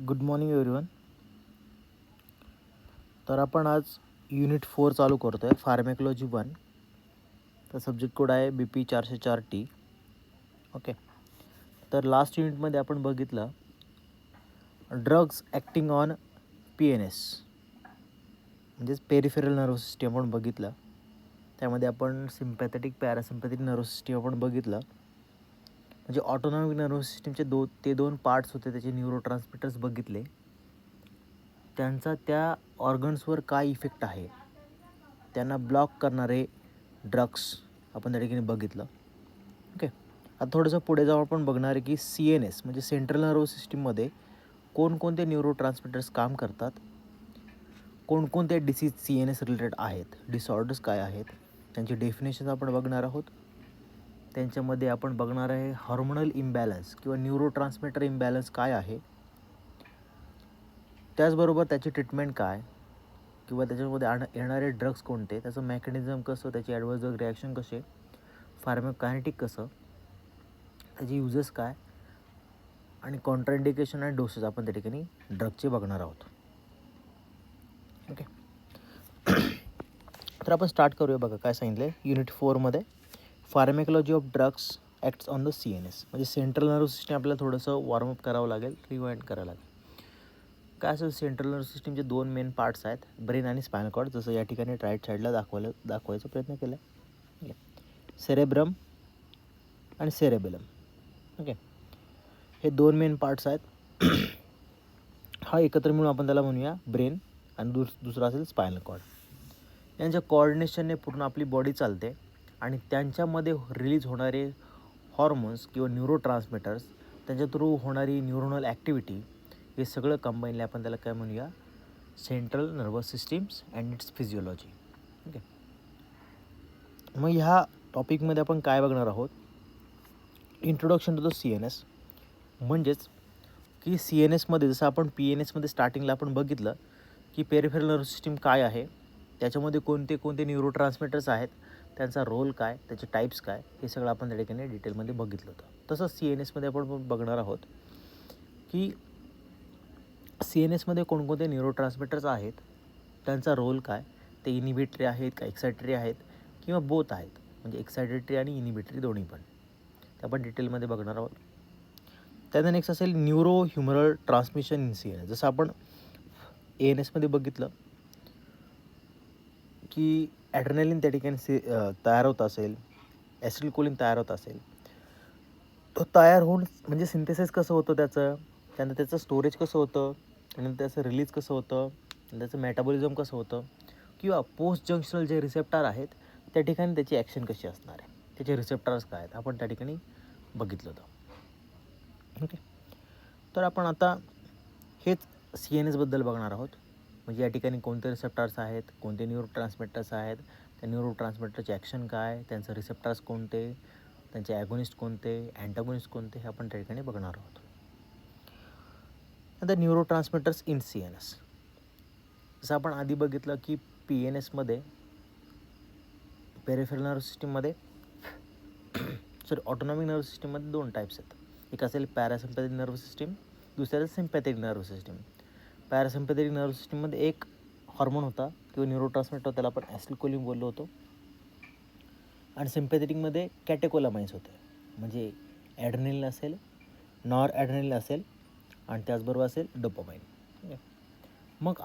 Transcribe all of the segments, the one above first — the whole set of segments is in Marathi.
Good morning everyone. तर आपण आज युनिट 4 चालू करतो आहे, फार्मॅकोलॉजी 1. तर सब्जेक्ट कोड आहे BP 404T. ओके. तर लास्ट युनिटमध्ये आपण बघितलं ड्रग्स ॲक्टिंग ऑन PNS म्हणजेच पेरिफेरल नर्व्ह सिस्टीम आपण बघितलं. त्यामध्ये आपण सिम्पॅथेटिक पॅरासिम्पॅथेटिक नर्व्ह सिस्टीम आपण बघितलं. म्हणजे ऑटोनॉमिक नर्व्ह सिस्टीमचे दोन पार्ट्स होते, त्याचे न्यूरोट्रान्समिटर्स बघितले. त्यांचा त्या ऑर्गन्सवर काय इफेक्ट आहे, त्यांना ब्लॉक करणारे ड्रग्स आपण त्या ठिकाणी बघितलं. ओके. आता थोडंसं पुढे जाऊन आपण बघणार आहे की CNS म्हणजे सेंट्रल नर्व्ह सिस्टीममध्ये कोणकोणते न्यूरोट्रान्समिटर्स काम करतात, कोणकोणते डिसीज CNS रिलेटेड आहेत, डिसऑर्डर्स काय आहेत, त्यांची डेफिनेशन आपण बघणार आहोत. त्यांच्यामध्ये आपण बघणार आहे हार्मोनल इम्बॅलन्स किंवा न्यूरोट्रान्समिटर इम्बॅलन्स काय आहे, त्याचबरोबर त्याची ट्रीटमेंट काय किंवा त्याच्यामध्ये येणारे ड्रग्स कोणते, त्याचं मेकॅनिझम कसं, त्याची ॲडव्हर्स ड्रग रिॲक्शन कसे, फार्माकोकायनेटिक कसं, त्याचे युजेस काय आणि कॉन्ट्राइंडिकेशन आणि डोसेस आपण त्या ठिकाणी ड्रगचे बघणार आहोत. ओके. तर आपण स्टार्ट करूया. बघा काय सांगितलं आहे युनिट 4मध्ये, pharmacology of drugs acts on the CNS. म्हणजे सेंट्रल नर्व्ह सिस्टीम आपल्याला थोडंसं वॉर्मअप करावं लागेल, रिवाइंड करावं लागेल. काय असेल, सेंट्रल नर्व्ह सिस्टीमचे दोन मेन पार्ट्स आहेत, ब्रेन आणि स्पायनल कॉर्ड. जसं या ठिकाणी राईट साईडला दाखवायचा प्रयत्न केला आहे. सेरेब्रम आणि सेरेबेलम. ओके. हे दोन मेन पार्ट्स आहेत. हा एकत्र मिळून आपण त्याला म्हणूया ब्रेन आणि दुसरा असेल स्पायनल कॉर्ड. यांच्या कोऑर्डिनेशनने पूर्ण आपली बॉडी चालते आणि त्यांच्यामध्ये रिलीज होणारे हॉर्मोन्स किंवा न्यूरोट्रान्समिटर्स, त्यांच्या थ्रू होणारी न्यूरोनल ॲक्टिव्हिटी, हे सगळं कंबाईनली आपण त्याला काय म्हणूया, central nervous systems and it's physiology. Okay. मग ह्या टॉपिकमध्ये आपण काय बघणार आहोत, इंट्रोडक्शन टू द CNS. म्हणजेच की CNSमध्ये जसं आपण PNSमध्ये स्टार्टिंगला आपण बघितलं की पेरिफेरल नर्व्ह सिस्टीम काय आहे, त्याच्यामध्ये कोणते कोणते न्यूरोट्रान्समिटर्स आहेत, त्यांचा रोल काय, त्याचे टाईप्स काय, हे सगळं आपण त्या ठिकाणी डिटेलमध्ये बघितलं होतं. तसंच CNSमध्ये आपण बघणार आहोत की CNSमध्ये कोणकोणते न्यूरोट्रान्समिटर्स आहेत, त्यांचा रोल काय, ते इनिबिटरी आहेत का एक्सायटरी आहेत किंवा बोथ आहेत, म्हणजे एक्सायटेटरी आणि इनिबिटरी दोन्ही पण, ते आपण डिटेलमध्ये बघणार आहोत. त्यानंतर नेक्स्ट असेल न्यूरो ह्युमरल ट्रान्समिशन इन CNS. जसं आपण ANSमध्ये बघितलं की ॲड्रेनलिन त्या ठिकाणी तयार होत असेल, ॲसिटिल्कोलीन तयार होत असेल, तो तयार होऊन म्हणजे सिंथेसिस कसं होतं त्यानंतर त्याचं स्टोरेज कसं होतं, त्यानंतर त्याचं रिलीज कसं होतं, त्याचं मेटाबॉलिझम कसं होतं, किंवा पोस्ट जंक्शनल जे रिसेप्टर आहेत त्या ठिकाणी त्याची ॲक्शन कशी असणार आहे, त्याचे रिसेप्टर्स काय आहेत, आपण त्या ठिकाणी बघितलं होतं. ओके. तर आपण आता हेच CNSबद्दल बघणार आहोत. म्हणजे या ठिकाणी कोणते रिसेप्टर्स आहेत, कोणते न्यूरोट्रान्समिटर्स आहेत, त्या न्यूरोट्रान्समिटरचे ॲक्शन काय, त्यांचं रिसेप्टर्स कोणते, त्यांचे ॲगोनिस्ट कोणते, अँटागोनिस्ट कोणते, हे आपण त्या ठिकाणी बघणार आहोत. नंतर न्यूरोट्रान्समिटर्स इन CNS. जसं आपण आधी बघितलं की PNSमध्ये पेरिफेरल नर्व्ह सिस्टीममध्ये ऑटोनॉमिक नर्व्ह सिस्टीममध्ये दोन टाईप्स आहेत. एक असेल पॅरासिम्पॅथेटिक नर्व्ह सिस्टीम, दुसऱ्या sympathetic nerve system. Parasympathetic nerve सिस्टीममध्ये एक हॉर्मोन होता किंवा न्यूरोट्रान्समिटर होता, त्याला आपण ॲसिटिल्कोलीन बोललो होतो. आणि सिम्पॅथेटिकमध्ये कॅटेकोलामाइन्स होते, म्हणजे ॲड्रेनलिन असेल, नॉर ॲड्रेनलिन असेल आणि त्याचबरोबर असेल डोपामाइन. मग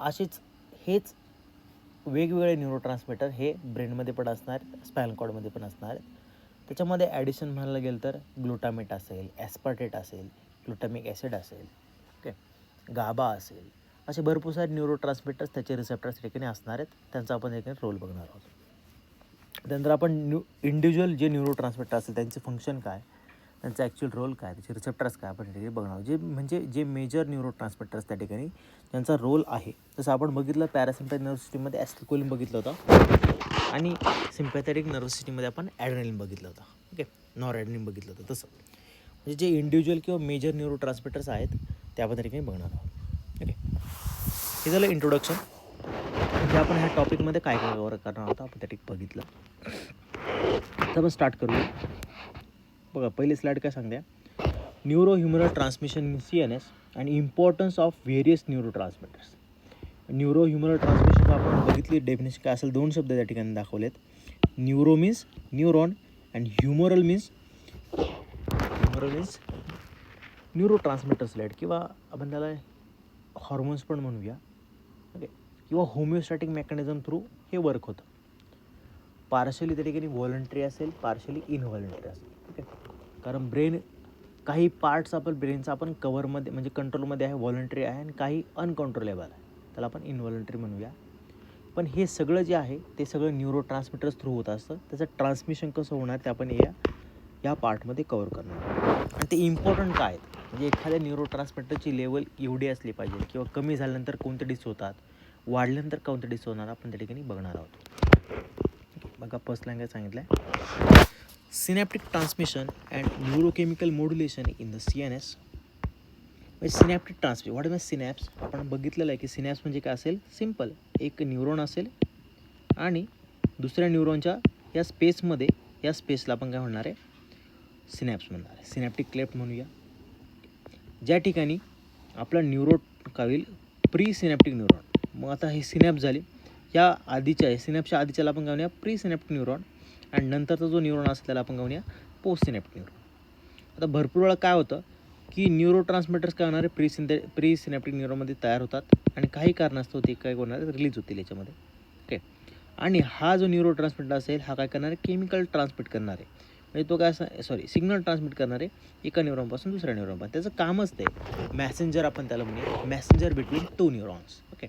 हेच वेगवेगळे न्यूरोट्रान्समिटर हे ब्रेनमध्ये पण असणार, स्पायनल कॉर्डमध्ये पण असणार. त्याच्यामध्ये ॲडिशन म्हणायला गेलं तर ग्लुटामेट असेल, ॲस्पार्टेट असेल, ग्लुटामिक ॲसिड असेल, ओके, गाबा असेल, असे भरपूर सारे न्यूरोट्रान्समिटर्स त्याचे रिसेप्टर्स ठिकाणी असणार आहेत. त्यांचा आपण ठिकाणी रोल बघणार आहोत. त्यानंतर आपण इंडिव्हिज्युअल जे न्यूरोट्रान्समिटर असेल त्यांचे फंक्शन काय, त्यांचा ॲक्च्युअल रोल काय, त्याचे रिसेप्टर्स काय, आपण ठिकाणी बघणार आहोत. जे मेजर न्यूरोट्रान्समिटर्स त्या ठिकाणी त्यांचा रोल आहे. जसं आपण बघितलं पॅरासिम्पॅथेटिक नर्व्ह सिस्टीममध्ये ॲसिटिल्कोलीन बघितलं होतं आणि सिम्पॅथेटिक नर्व्ह सिस्टीममध्ये आपण ॲड्रेनलिन बघितलं होतं. ओके, नॉर ॲड्रेनलिन बघितलं होतं. तसं म्हणजे जे इंडिव्हिज्युअल किंवा मेजर न्यूरोट्रान्समिटर्स आहेत ते आपण त्या ठिकाणी बघणार आहोत. ओके, हे झालं इंट्रोडक्शन. म्हणजे आपण ह्या टॉपिकमध्ये काय काय कव्हर करणार आहोत आपण त्या ठिकाणी बघितलं. तर आपण स्टार्ट करूया. बघा पहिली स्लाईड काय सांगते, न्यूरोह्युमरल ट्रान्समिशन इन CNS आणि importance of various neuro transmitters. Neurohumoral transmission आपण बघितली डेफिनेशन काय असेल, 2 शब्द त्या ठिकाणी दाखवलेत. Neuro means neuron and humoral means neuro transmitters related, किंवा आपण त्याला हॉर्मोन्स पण म्हणूया. ओके, किंवा होमिओस्टॅटिक मेकॅनिझम थ्रू हे वर्क होतं. पार्शली त्या ठिकाणी व्हॉलंटरी असेल, पार्शली इनव्हॉलंटरी असेल. ओके, कारण ब्रेन काही पार्ट्स ब्रेनचा आपण कव्हरमध्ये म्हणजे कंट्रोलमध्ये आहे, व्हॉलंटरी आहे, आणि काही अनकंट्रोलेबल आहे, त्याला आपण इनव्हॉलंटरी म्हणूया. पण हे सगळं जे आहे ते सगळं न्यूरो ट्रान्समिटर्स थ्रू होत असतं. त्याचं ट्रान्समिशन कसं होणार ते आपण या पार्टमध्ये कवर करणार. आणि ते इम्पॉर्टंट काय आहेत, म्हणजे एखाद्या न्यूरो ट्रान्समिटरची लेवल एवढी असली पाहिजे, किंवा कमी झाल्यानंतर कोणते डिस होतात, वाढल्यानंतर कोणते डिस होणार, आपण त्या ठिकाणी बघणार आहोत. बघा, फर्स्ट लाईन काय सांगितलं आहे, synaptic transmission and neurochemical modulation in the CNS. म्हणजे synaptic transmission, what is synapse, आपण बघितलेलं आहे की सिनॅप्स म्हणजे काय असेल, सिम्पल एक न्यूरॉन असेल आणि दुसऱ्या न्यूरॉनच्या या स्पेसमध्ये, या स्पेसला आपण काय म्हणणार आहे, सिनॅप्स म्हणणार आहे. सिनॅप्टिक क्लेफ्ट म्हणूया. ज्या ठिकाणी आपला न्यूरो काय होईल, प्री सिनॅप्टिक न्यूरॉन. मग आता हे सिनॅप्स झाले, या आधीच्या सिनॅप्सच्या आधीच्याला आपण काय म्हणूया, प्री सिनॅप्टिक न्यूरॉन, आणि नंतरचा जो न्यूरॉन असेल त्याला आपण काय म्हणूया, पोस्ट सिनॅप्टिक न्यूरॉन. आता भरपूर वेळा काय होतं की न्यूरो ट्रान्समिटर्स काय होणार आहे, प्री सिनॅप्टिक न्यूरॉनमध्ये तयार होतात, आणि काही कारणास्तव ते काय होणार आहे, रिलीज होतील याच्यामध्ये. ओके, आणि हा जो न्यूरो ट्रान्समिटर असेल हा काय करणार आहे, केमिकल ट्रान्समिट करणार आहे. म्हणजे तो काय सिग्नल ट्रान्समिट करणार आहे एका न्यूरॉनपासून दुसऱ्या न्यूरॉनपासून. त्याचं कामच ते मॅसेंजर, आपण त्याला म्हणूया मॅसेंजर बिटवीन 2 न्यूरॉन्स. ओके,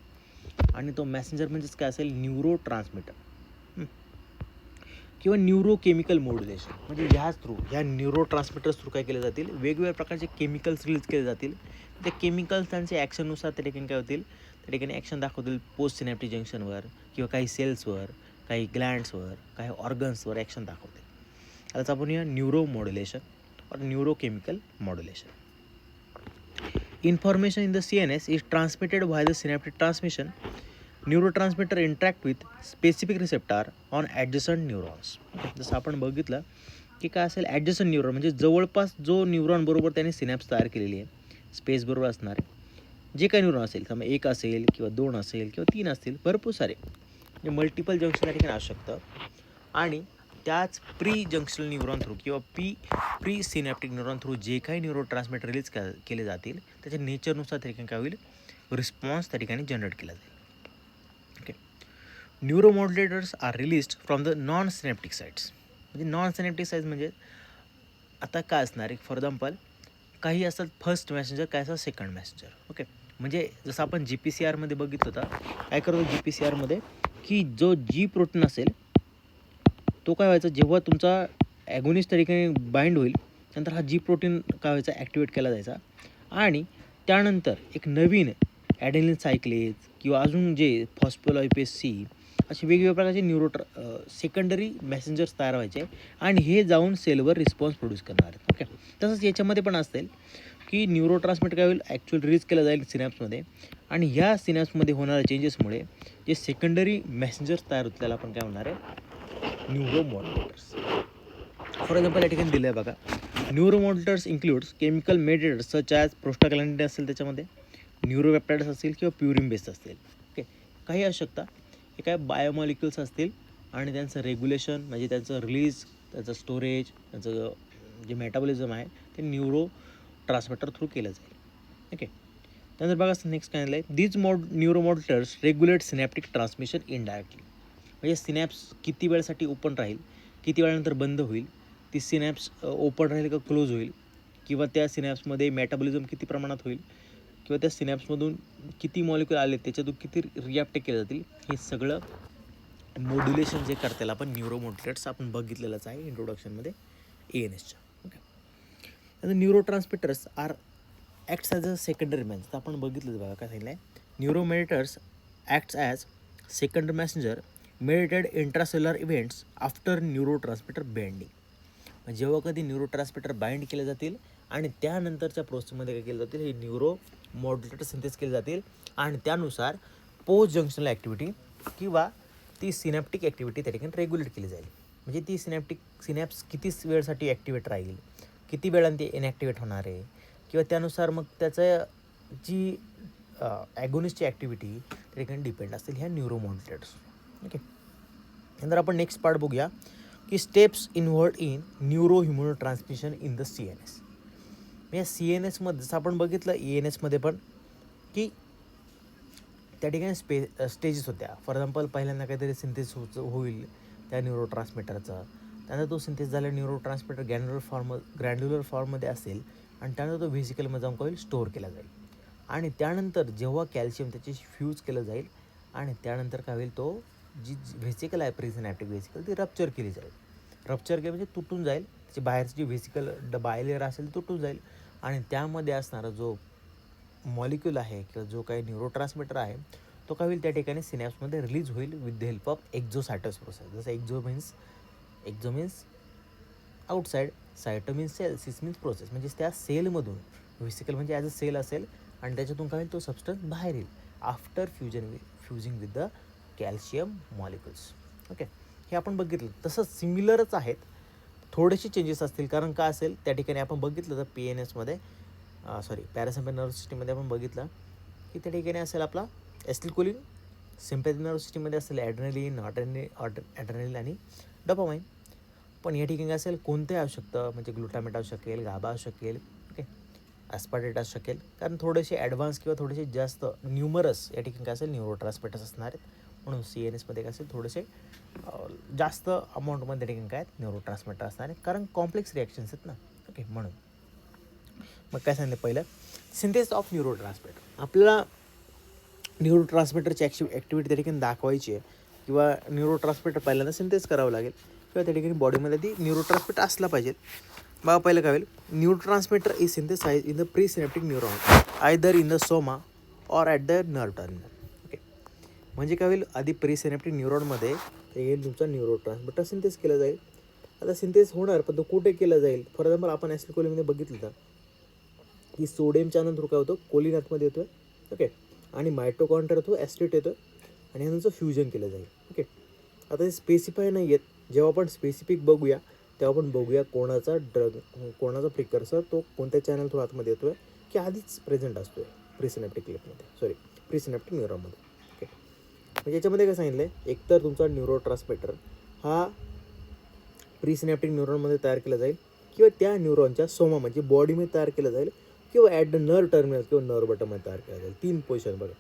आणि तो मॅसेंजर म्हणजेच काय असेल, न्यूरो ट्रान्समिटर किंवा न्यूरोकेमिकल मॉड्युलेशन. म्हणजे ह्या न्यूरो ट्रान्समिटर्स थ्रू काय केले जातील, वेगवेगळ्या प्रकारचे केमिकल्स रिलीज केले जातील. ते केमिकल्स त्यांच्या ॲक्शननुसार त्या ठिकाणी काय होतील, त्या ठिकाणी ॲक्शन दाखवतील पोस्ट सिनॅप्टिक जंक्शनवर, किंवा काही सेल्सवर, काही ग्लँड्सवर, काही ऑर्गन्सवर ॲक्शन दाखवतील. त्याच आपण या न्यूरो मॉड्युलेशन और neurochemical modulation. Information in the CNS is transmitted by the synaptic transmission. Neurotransmitter interact with specific receptor on adjacent neurons. जसं आपण बघितलं की काय असेल, ॲडजसंट न्यूरॉन म्हणजे जवळपास जो न्यूरॉन बरोबर त्याने सिनॅप्स तयार केलेली आहे, स्पेस बरोबर असणारे जे काही न्यूरॉन असेल, समजा 1 असेल किंवा 2 असेल किंवा 3 असतील, भरपूर सारे म्हणजे मल्टिपल जंक्शन त्या ठिकाणी असू शकतं. आणि त्याच प्री जंक्शनल न्यूरॉन थ्रू किंवा प्री सिनॅप्टिक न्यूरॉन थ्रू जे काही न्यूरो ट्रान्समिटर रिलीज केले जातील, त्याच्या नेचरनुसार त्या ठिकाणी काय होईल, रिस्पॉन्स त्या ठिकाणी जनरेट केला जाईल. Okay, neuromodulators are released from the non synaptic sites. म्हणजे नॉन सिनॅप्टिक साइट्स म्हणजे आता काय असणार आहे, फॉर एक्झाम्पल काही असतात फर्स्ट मॅसेंजर, काय असतात सेकंड मॅसेंजर. ओके, म्हणजे जसं आपण GPCRमध्ये बघितलं होतं, काय करतो GPCRमध्ये की जो G प्रोटीन असेल तो काय व्हायचा, जेव्हा तुमचा ॲगोनिस्ट त्या ठिकाणी बाइंड होईल, नंतर हा G प्रोटीन काय व्हायचा, ॲक्टिवेट केला जायचा, आणि त्यानंतर एक नवीन ॲडेनिन सायक्लेज किंवा अजून जे फॉस्फोलायपेज C असे वेगवेगळ्या प्रकारचे सेकंडरी मॅसेंजर्स तयार व्हायचे, आणि हे जाऊन सेलवर रिस्पॉन्स प्रोड्यूस करणार आहेत. ओके, तसंच याच्यामध्ये पण असेल की न्यूरो ट्रान्समिटर काय होईल, ॲक्च्युअल रिलीज केलं जाईल सिनॅप्समध्ये, आणि ह्या सिनॅप्समध्ये होणाऱ्या चेंजेसमुळे जे सेकंडरी मॅसेंजर्स तयार होतील त्याला आपण काय होणार आहे, न्यूरोमॉड्युलेटर्स. फॉर एक्झाम्पल या ठिकाणी दिलं आहे बघा, neuromodulators includes chemical mediators such as prostaglandin असेल, त्याच्यामध्ये न्यूरोपेप्टाइड्स असतील किंवा प्युरिन बेस असतील. ओके, काही असू शकता, हे काय बायोमॉलिक्युल्स असतील, आणि त्यांचं रेग्युलेशन म्हणजे त्यांचं रिलीज, त्याचं स्टोरेज, त्यांचं जे मेटाबॉलिझम आहे ते न्यूरो ट्रान्समिटर थ्रू केलं जाईल. ओके, त्यानंतर बघा नेक्स्ट काय आहे, these neuromodulators regulate synaptic transmission indirectly. म्हणजे सिनॅप्स किती वेळासाठी ओपन राहील, किती वेळानंतर बंद होईल, ती सिनॅप्स ओपन राहील का क्लोज होईल, किंवा त्या सिनॅप्समध्ये मेटाबॉलिझम किती प्रमाणात होईल, किंवा त्या सिनॅप्समधून किती मॉलिक्यूल आले, त्याच्यातून किती रिॲक्ट केले जातील, हे सगळं मॉड्युलेशन जे करताल आपण न्यूरोमॉड्युलेटर्स आपण बघितलेलंच आहे इंट्रोडक्शनमध्ये ANSच्या. ओके, तर neuro transmitters are acts as a secondary messenger. आपण बघितलं बघा काय सांगितलं आहे, neuromediators acts as secondary messenger mediated intracellular events after neuro transmitter binding. जेव्हा कधी न्यूरो ट्रान्समिटर बाइंड केले जातील आणि त्यानंतरच्या प्रोसेसमध्ये काय केले जातील, हे न्यूरो मॉड्युलेटर सिंथेस केले जातील, आणि त्यानुसार पोस्ट जंक्शनल ॲक्टिव्हिटी किंवा ती सिनॅप्टिक ॲक्टिव्हिटी त्या ठिकाणी रेग्युलेट केली जाईल. म्हणजे ती सिनॅप्स किती वेळसाठी ॲक्टिवेट राहील, किती वेळाने ते इनॅक्टिवेट होणार आहे किंवा त्यानुसार मग त्याचं जी ॲगोनिस्टची ॲक्टिव्हिटी त्या ठिकाणी डिपेंड असतील ह्या न्यूरोमॉड्युलेटर्स. ओके, नंतर आपण नेक्स्ट पार्ट बघूया की steps involved in neuro human transmission in the CNS. या CNSमध्ये जसं आपण बघितलं ENSमध्ये पण की त्या ठिकाणी स्टेजेस होत्या. फॉर एक्झाम्पल पहिल्यांदा काहीतरी सिंथेसिस होईल त्या न्यूरो ट्रान्समीटरचा, त्यानंतर तो सिंथेसिस झाला न्यूरो ट्रान्समीटर ग्रॅन्ड्युलर फॉर्ममध्ये असेल आणि त्यानंतर तो व्हेसिकलमध्ये जाऊन काय होईल, स्टोअर केला जाईल. आणि त्यानंतर जेव्हा कॅल्शियम त्याच्याशी फ्यूज केलं जाईल आणि त्यानंतर काय होईल, तो जी व्हेसिकल आहे प्रीसिनॅप्टिक व्हेसिकल ती रप्चर केली जाईल. रप्चर केली म्हणजे तुटून जाईल, त्याची बाहेरची जी व्हेसिकल बायलेअर असेल तुटून जाईल आणि त्यामध्ये असणारा जो मॉलिक्यूल आहे किंवा जो काही न्यूरो ट्रान्समीटर आहे तो काय होईल त्या ठिकाणी सिनॅप्समध्ये रिलीज होईल with the help of exocytosis process. जसं exo means outside, cyto means cell, sis means process, म्हणजे त्या सेलमधून व्हेसिकल म्हणजे ॲज अ सेल असेल आणि त्याच्यातून काय होईल, तो सबस्टन्स बाहेर येईल after fusing with the calcium molecules. Okay, हे आपण बघितलं. तसंच सिमिलरच आहेत, थोडेसे चेंजेस असतील. कारण का असेल त्या ठिकाणी आपण बघितलं तर PNSमध्ये पॅरासिम्पॅथेटिक नर्व्हस सिस्टीममध्ये आपण बघितलं की त्या ठिकाणी असेल आपला ॲसिटिल्कोलिन, सिम्पॅथेटिक नर्व्हस सिस्टीममध्ये असेल ॲड्रेनलिन, आणि डोपामाइन. पण या ठिकाणी असेल कोणतेही असू शकतं, म्हणजे ग्लुटामेट असू शकेल, गाबा असू शकेल, ओके, ॲस्पार्टेट असू शकेल. कारण थोडेसे ॲडव्हान्स किंवा थोडेसे जास्त न्यूमरस या ठिकाणी काय असेल न्यूरो ट्रान्समीटर्स असणार आहेत. म्हणून CNSमध्ये काय असेल थोडेसे जास्त अमाऊंटमध्ये ठिकाणी काय न्यूरो ट्रान्समीटर असणार आहे, कारण कॉम्प्लेक्स रिॲक्शन्स आहेत ना. ओके, म्हणून मग काय सांगितलं पहिलं, सिंथेसिस ऑफ न्यूरो ट्रान्समीटर. आपल्याला न्यूरो ट्रान्समीटरची ॲक्टिव्हिटी त्या ठिकाणी दाखवायची आहे किंवा न्यूरो ट्रान्समीटर पहिल्यांदा सिंथेसिस करावं लागेल किंवा त्या ठिकाणी बॉडीमध्ये ती न्यूरो ट्रान्समीटर असला पाहिजे. बघा पहिलं काय होईल, neuro transmitter is synthesise in the presynaptic neuron either in the soma or at the nerve terminal. Okay, म्हणजे काय होईल, आधी प्रीसिनॅप्टिक न्यूरॉनमध्ये तुमचा न्यूरो ट्रान्समीटर सिंथेसिस केलं जाईल. आता सिंथेसिस होणार, पण तो कुठे केलं जाईल? फॉर एक्झाम्पल आपण ॲसिटिल्कोलिनमध्ये बघितलं तर की सोडियम चॅनल थ्रू काय होतं, कोलिन आतमध्ये येतो. ओके, आणि मायटोकॉन्ड्रिया थ्रू ॲसिड येतो आणि ह्याचं फ्युजन केलं जाईल. ओके, आता हे स्पेसिफाय नाही आहेत. जेव्हा आपण स्पेसिफिक बघूया तेव्हा आपण बघूया कोणाचा प्रिकर्सर तो कोणत्या चॅनल थ्रू आतमध्ये येतो आहे की आधीच प्रेझेंट असतो आहे प्रीसिनॅप्टिक न्यूरॉनमध्ये. ओके, म्हणजे याच्यामध्ये काय सांगितलं आहे, एकतर तुमचा न्यूरो ट्रान्समीटर हा प्रीसिनॅप्टिक न्यूरॉनमध्ये तयार केला जाईल किंवा त्या न्यूरॉनच्या सोमा म्हणजे बॉडीमध्ये तयार केलं जाईल किंवा ॲट द नर्व टर्मिनल किंवा नर्व बटनमध्ये तयार केला जाईल. 3 पोझिशन बघा.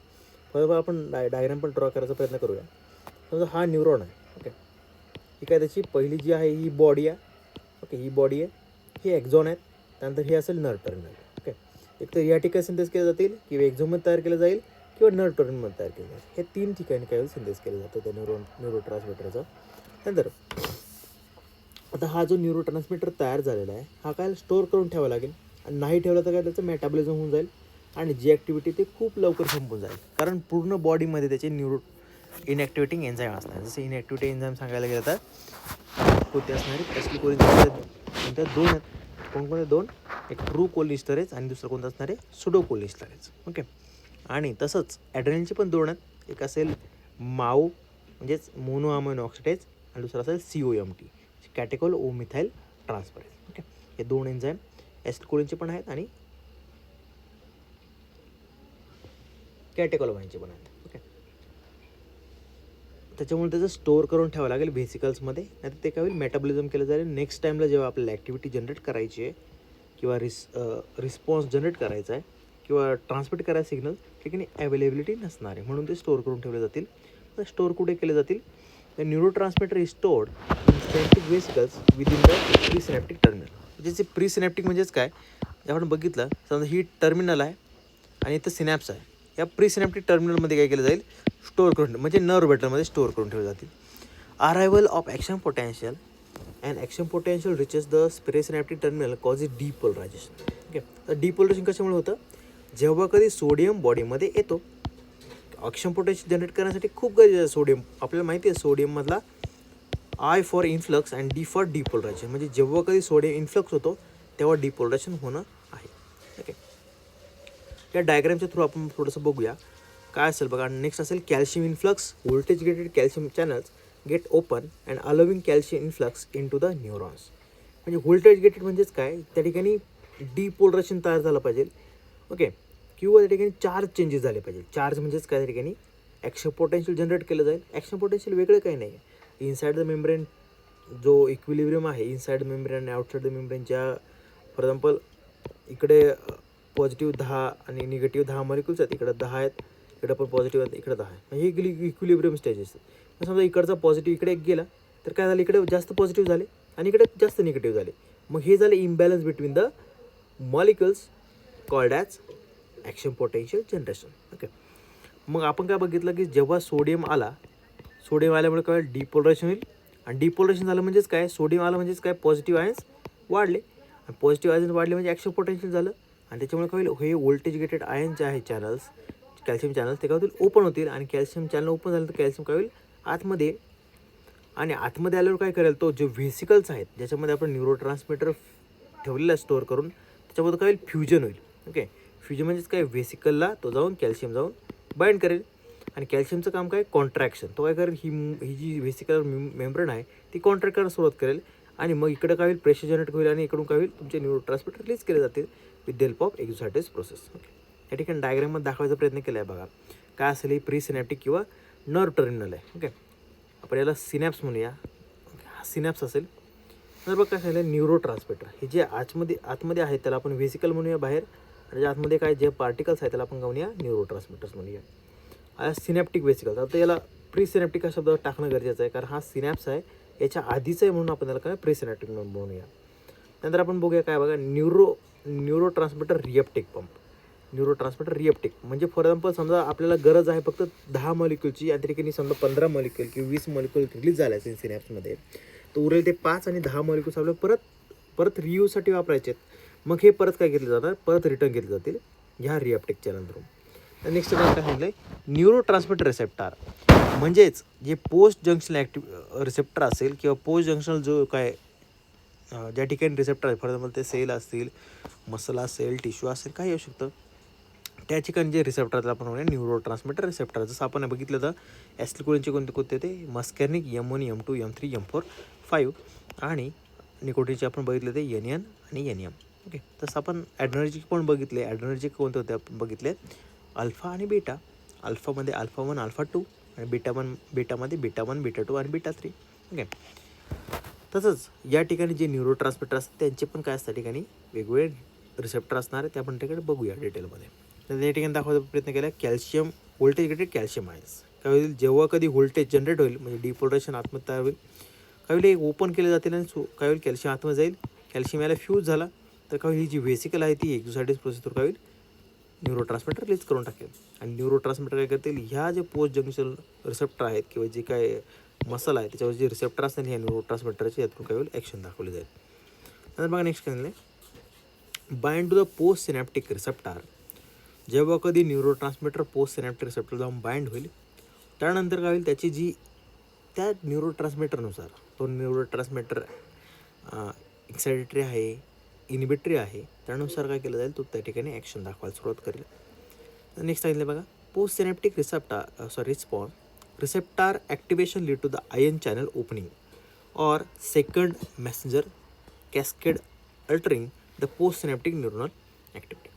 फॉर आपण डायग्राम पण ड्रॉ करायचा प्रयत्न करूया. समजा हा न्यूरॉन आहे. ओके, ही काय त्याची पहिली जी आहे ही बॉडी आहे. ओके, ही बॉडी आहे, ही एक्झॉन आहेत, त्यानंतर हे असेल नर्व टर्मिनल. ओके, एक तर या ठिकाणी सिंथेसिस केले जातील किंवा एक्झॉनमध्ये तयार केलं जाईल किंवा नर्व टर्मिनलमध्ये तयार केलं जाईल. हे 3 ठिकाणी काय होईल, सिंथेसिस केलं जातं त्या न्यूरो ट्रान्समीटरचा. नंतर आता हा जो न्यूरो ट्रान्समीटर तयार झालेला आहे हा काय स्टोअर करून ठेवावा लागेल, आणि नाही ठेवलं तर काय त्याचं मेटाबॉलिझम होऊन जाईल आणि जी ॲक्टिव्हिटी ते खूप लवकर संपून जाईल. कारण पूर्ण बॉडीमध्ये त्याचे इनॅक्टिव्हेटिंग एन्झाईम असणार. जसं इनॅक्टिव्हिटी एन्झाईम सांगायला गेलं तर कोणते असणारे ॲसिटिल्कोलिनच्या 2 आहेत. कोणकोणते 2? एक ट्रू कोलिस्टरेज आणि दुसरं कोणतं असणार आहे, सुडो कोलिस्टरेज. ओके, आणि तसंच ॲड्रेनलचे पण 2 आहेत. एक असेल माओ म्हणजेच मोनो अमायनो ऑक्सिडेज आणि दुसरं असेल COMT कॅटेकोल ओ मिथाइल ट्रान्सफरेज. ओके, हे 2 एन्झाईम ॲसिटिल्कोलिनचे पण आहेत आणि कॅटेकोलामाइनचे पण आहेत. ओके, त्याच्यामुळे त्याचं स्टोअर करून ठेवावं लागेल व्हेसिकल्समध्ये, नाही तर ते काय होईल, मेटाबॉलिझम केलं जाईल. नेक्स्ट टाईमला जेव्हा आपल्याला ॲक्टिव्हिटी जनरेट करायची आहे किंवा रिस्पॉन्स जनरेट करायचा आहे किंवा ट्रान्समिट करायचं सिग्नल ठिकाणी अवेलेबिलिटी नसणार आहे, म्हणून ते स्टोअर करून ठेवले जातील. तर स्टोअर कुठे केले जातील, the neuro transmitter is stored in synaptic vesicles within the presynaptic terminal. म्हणजे जे प्रीसिनॅप्टिक म्हणजेच काय, आपण बघितलं समजा ही टर्मिनल आहे आणि इथं सिनॅप्स आहे. या प्रीसिनॅप्टिक टर्मिनलमध्ये काय केलं जाईल, स्टोअर करून म्हणजे नर्व बटनमध्ये स्टोअर करून ठेवले जातील. Arrival of action potential and action potential reaches the presynaptic terminal causes depolarisation. Okay, तर डिपोलरायझेशन कशामुळे होतं, जेव्हा कधी सोडियम बॉडीमध्ये येतो, ॲक्शन पोटेन्शियल जनरेट करण्यासाठी खूप गरजेचं आहे सोडियम. आपल्याला माहिती आहे सोडियममधला I for influx and D for depolarisation, म्हणजे जेव्हा कधी सोडियम इन्फ्लक्स होतो तेव्हा डिपोलरायझेशन होणं आहे. ओके, या डायग्रामच्या थ्रू आपण थोडंसं बघूया काय असेल. बघा, नेक्स्ट असेल calcium influx, voltage gated calcium channels gate open and allowing calcium influx into the neurons. म्हणजे व्होल्टेज गेटेड म्हणजेच काय, त्या ठिकाणी डिपोलरायझेशन तयार झालं पाहिजे. ओके, किंवा त्या ठिकाणी चार्ज चेंजेस झाले पाहिजे. चार्ज म्हणजेच काय, त्या ठिकाणी ॲक्शन पोटेन्शियल जनरेट केलं जाईल. ॲक्शन पोटेन्शियल वेगळं काही नाही आहे, इनसाइड द मेम्ब्रेन जो इक्विलिब्रियम आहे इनसाइड द मेम्ब्रेन आणि आउटसाइड द मेम्ब्रेनच्या, फॉर एक्झाम्पल इकडे पॉझिटिव्ह 10 आणि निगेटिव्ह 10 मॉलिक्युल्स आहेत, इकडे 10 आहेत, इकडे पण पॉझिटिव्ह आहेत, इकडे 10 आहे. म्हणजे हे इक्विलिब्रियम स्टेजेस. मग समजा इकडचा पॉझिटिव्ह इकडे गेला तर काय झालं, इकडे जास्त पॉझिटिव्ह झाले आणि इकडे जास्त निगेटिव्ह झाले. मग हे झाले imbalance between the molecules called as action potential generation. Okay, मग आपण काय बघितलं की जेव्हा सोडियम आल्यामुळे काय डिपोलरायझेशन होईल. आणि डिपोलरायझेशन झालं म्हणजेच काय, सोडियम आलं म्हणजेच काय, पॉझिटिव्ह आयन्स वाढले. आणि पॉझिटिव्ह आयन्स वाढले म्हणजे ॲक्शन पोटेन्शियल झालं. आणि त्याच्यामुळे काय होईल, हे व्होल्टेज गेटेड आयन जे आहे चॅनल्स, कॅल्शियम चॅनल्स, ते काय होतील, ओपन होतील. आणि कॅल्शियम चॅनल ओपन झालं तर कॅल्शियम काय होईल, आतमध्ये. आणि आतमध्ये आल्यावर काय करेल, तो जे व्हेसिकल्स आहेत ज्याच्यामध्ये आपण न्यूरोट्रान्समीटर ठेवलेला स्टोअर करून, त्याच्यामध्ये काय होईल, फ्युजन होईल. ओके, फ्युजन म्हणजेच काय, व्हेसिकलला तो जाऊन कॅल्शियम जाऊन बाइंड करेल. आणि कॅल्शियमचं काम काय, कॉन्ट्रॅक्शन. तो काय करेल, ही जी व्हेसिकल मेम्ब्रेन आहे ती कॉन्ट्रॅक्ट करायला सुरुवात करेल. आणि मग इकडं काय होईल, प्रेशर जनरेट होईल आणि इकडून काय होईल, तुमचे न्यूरोट्रान्समीटर रिलीज केले जातील with the help of exocytosis process. Okay, या ठिकाणी डायग्राममध्ये दाखवायचा प्रयत्न केला आहे बघा. काय असेल, ही प्री सिनॅप्टिक किंवा नर्व टर्मिनल आहे. ओके, आपण याला सिनॅप्स म्हणूया. हा सिनॅप्स असेल. तर बघ काय झालं, न्यूरोट्रान्समीटर हे जे आतमध्ये आहे त्याला आपण व्हेसिकल म्हणूया बाहेर. आणि जे आतमध्ये काय जे पार्टिकल्स आहेत त्याला आपण म्हणूया न्यूरोट्रान्समीटर्स म्हणूया. सिनॅप्टिक व्हेसिकल, आता याला प्री सिनॅप्टिक हा शब्द टाकणं गरजेचं आहे, कारण हा सिनॅप्स आहे याच्या आधीचं आहे म्हणून आपण त्याला काय प्री सिनॅप्टिक म्हणूया. नंतर आपण बघूया काय बघा, neurotransmitter reuptake pump. Neurotransmitter reuptake म्हणजे फॉर एक्झाम्पल समजा आपल्याला गरज आहे फक्त 10 मॉलिक्युलची, या ठिकाणी समजा 15 मॉलिक्युल किंवा 20 मॉलिक्युल रिलीज झाले असेल सिनॅप्समध्ये, तर उरलेले ते 5 आणि 10 मॉलिक्युल्स आपल्याला परत रियूजसाठी वापरायचे आहेत. मग हे परत काय घेतले जातात, परत रिटर्न घेतले जातील ह्या रिएप्टिक चॅनलवरून. नेक्स्ट काय सांगितलं आहे, न्यूरोट्रान्समीटर रिसेप्टर म्हणजेच जे पोस्ट जंक्शन रिसेप्टर असेल किंवा पोस्ट जंक्शनल जो काय ज्या ठिकाणी रिसेप्टर आहे, फॉर एक्झाम्पल ते सेल असतील, मसल असेल, टिश्यू असेल, काही असू शकतं, त्या ठिकाणी जे रिसेप्टर आपण म्हणूया न्यूरोट्रान्समीटर रिसेप्टर. जसं आपण बघितलं तर ॲसिटिल्कोलीनचे कोणते ते मस्कॅर्निक M1, M2, M3, M4, 5 आणि निकोटीनचे आपण बघितले ते NN आणि NM. ओके, तसं आपण ॲड्रेनर्जिक पण बघितले. ॲड्रेनर्जिक कोणते होते आपण बघितले, अल्फा आणि बीटा. अल्फामध्ये अल्फा 1, अल्फा 2 आणि बीटामध्ये बीटा 1, बीटा 2 आणि बीटा 3. ओके, तसंच या ठिकाणी जे न्यूरोट्रान्समीटर असतात त्यांचे पण काय असतात ठिकाणी वेगवेगळे रिसेप्टर असणार आहे, ते आपण त्याकडे बघूया डिटेलमध्ये. तर या ठिकाणी दाखवायचा प्रयत्न केला, calcium voltage gated calcium ions. काय होईल, जेव्हा कधी व्होल्टेज जनरेट होईल म्हणजे डिपोलरायझेशन आतमध्ये तयार होईल, काय होईल, ओपन केले जातील आणि काय होईल, कॅल्शियम आतमध्ये जाईल. कॅल्शियम याला फ्यूज झाला तर काय होईल, ही जी व्हेसिकल आहे ती एक्झोसायटिस प्रोसेसवर काय होईल, न्यूरोट्रान्समीटर रिलीज करून टाकेल. आणि न्यूरोट्रान्समीटर काय करतील, ह्या जे पोस्ट जंक्शन रिसेप्टर आहेत किंवा जे काय मसल आहे त्याच्यावर जे रिसेप्टर असतात ह्या न्यूरोट्रान्समीटरचे, यातून काय होईल, ॲक्शन दाखवली जाईल. नंतर बघा नेक्स्ट काय झालं, bind to the post synaptic receptor. जेव्हा कधी न्यूरोट्रान्समीटर पोस्ट सिनॅप्टिक रिसेप्टर जाऊन बाइंड होईल, त्यानंतर काय होईल, त्याची जी त्या न्यूरोट्रान्समीटरनुसार तो न्यूरोट्रान्समीटर एक्सायटेटरी आहे, इनिबिटरी आहे, त्यानुसार काय केलं जाईल, तो त्या ठिकाणी ॲक्शन दाखवायला सुरुवात करेल. नेक्स्ट सांगितलं बघा, post synaptic response receptor activation lead to the ion channel opening और second messenger cascade altering the post synaptic neuronal activity.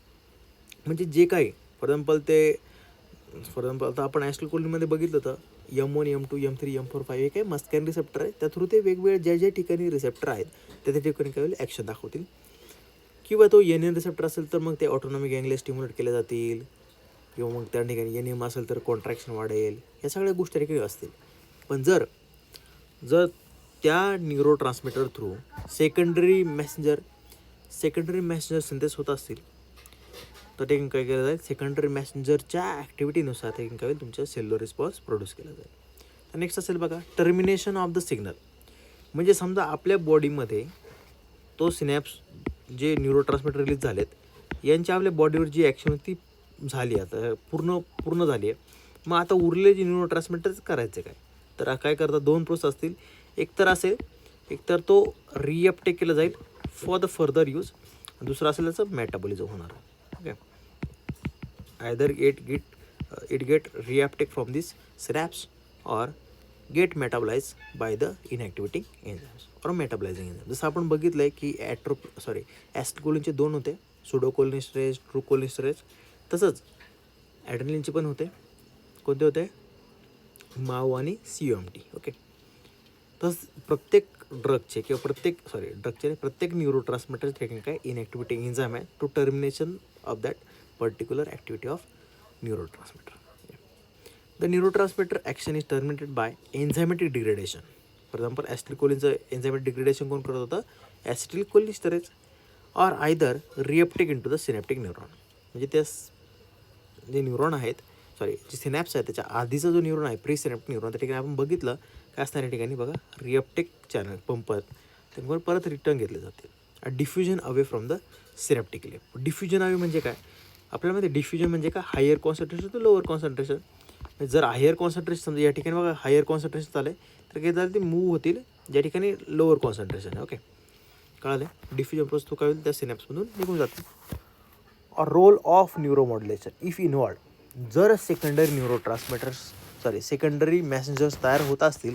म्हणजे जे काही फॉर एक्झाम्पल आता आपण ॲसिटिल्कोलीनमध्ये बघितलं होतं, M1, M2, M3, M4, 5 हे काय मस्कॅरिन रिसेप्टर आहे, त्या थ्रू ते वेगवेगळे ज्या ठिकाणी रिसेप्टर आहेत त्या ठिकाणी काय होईल, ॲक्शन दाखवतील. किंवा तो NN रिसेप्टर असेल तर मग ते ऑटोनॉमिक गँग्लिया स्टिम्युलेट केले जातील, किंवा मग त्या ठिकाणी NM असेल तर कॉन्ट्रॅक्शन वाढेल, या सगळ्या गोष्टी ठिकाणी असतील. पण जर त्या neurotransmitter through secondary Messenger synthase होत असतील तर ते काय केलं जाईल, सेकंडरी मॅसेंजरच्या ॲक्टिव्हिटीनुसार ते काय होईल, तुमच्या सेल्युलर रिस्पॉन्स प्रोड्यूस केला जाईल. तर नेक्स्ट असेल बघा, टर्मिनेशन ऑफ द सिग्नल. म्हणजे समजा आपल्या बॉडीमध्ये तो सिनॅप्स जे न्यूरोट्रान्समीटर रिलीज झालेत यांच्या आपल्या बॉडीवर जी ॲक्शन होती झाली, आता पूर्ण झाली आहे. मग आता उरलेले जे न्यूरोट्रान्समीटर करायचं काय, तर काय करतात, 2 प्रोसेस असतील. एक तर तो रिअपटेक केला जाईल फॉर द फर्दर यूज, दुसरा असेल त्याचं मेटाबॉलिझम होणार. Okay, either it get reuptake from this synapse और get metabolise by the inactivating enzymes और मेटाबलायझिंग एन्झाइम. जसं आपण बघितलं आहे की ॲसिटिल्कोलिनचे 2 होते, सुडोकोलिनेस्टरेज, ट्रूकोलिनेस्टरेज. तसंच ॲड्रेनलिनचे पण होते. कोणते होते? माओ आणि COMT. ओके. तसंच प्रत्येक प्रत्येक न्यूरोट्रान्समीटर ठिकाणी काय इनॅक्टिव्हिटी एन्झाइम आहे to termination of that particular activity of neurotransmitter. The neurotransmitter action is terminated by enzymatic degradation. For example, acetylcholineचं enzymatic degradation कोण करत होतं? Acetylcholinesterase or either reuptake into the synaptic neuron. म्हणजे त्या जे न्यूरॉन आहेत, जे सिनॅप्स आहेत त्याच्या आधीचा जो न्यूरॉन आहे प्री सिनॅप्टिक न्यूरॉन, त्या ठिकाणी आपण बघितलं काय असणार या ठिकाणी बघा, रिअपटेक चॅनल पंप त्यामुळे परत रिटर्न घेतले जाते. Diffusion away from the synaptic cleft. Diffusion away म्हणजे काय? आपल्याला माहिती डिफ्युजन म्हणजे काय? Higher concentration to lower concentration. जर हायर कॉन्सन्ट्रेशन समजा या ठिकाणी बघा हायर कॉन्सन्ट्रेशन चालू आहे तर काय झालं ते मूव्ह होतील ज्या ठिकाणी लोअर कॉन्सन्ट्रेशन आहे. ओके, कळालं? डिफ्युजन प्रोसेस काय होईल त्या सिनॅप्समधून निघून जाते. Role of neuromodulation if involved. जर सेकंडरी मॅसेंजर्स तयार होत असतील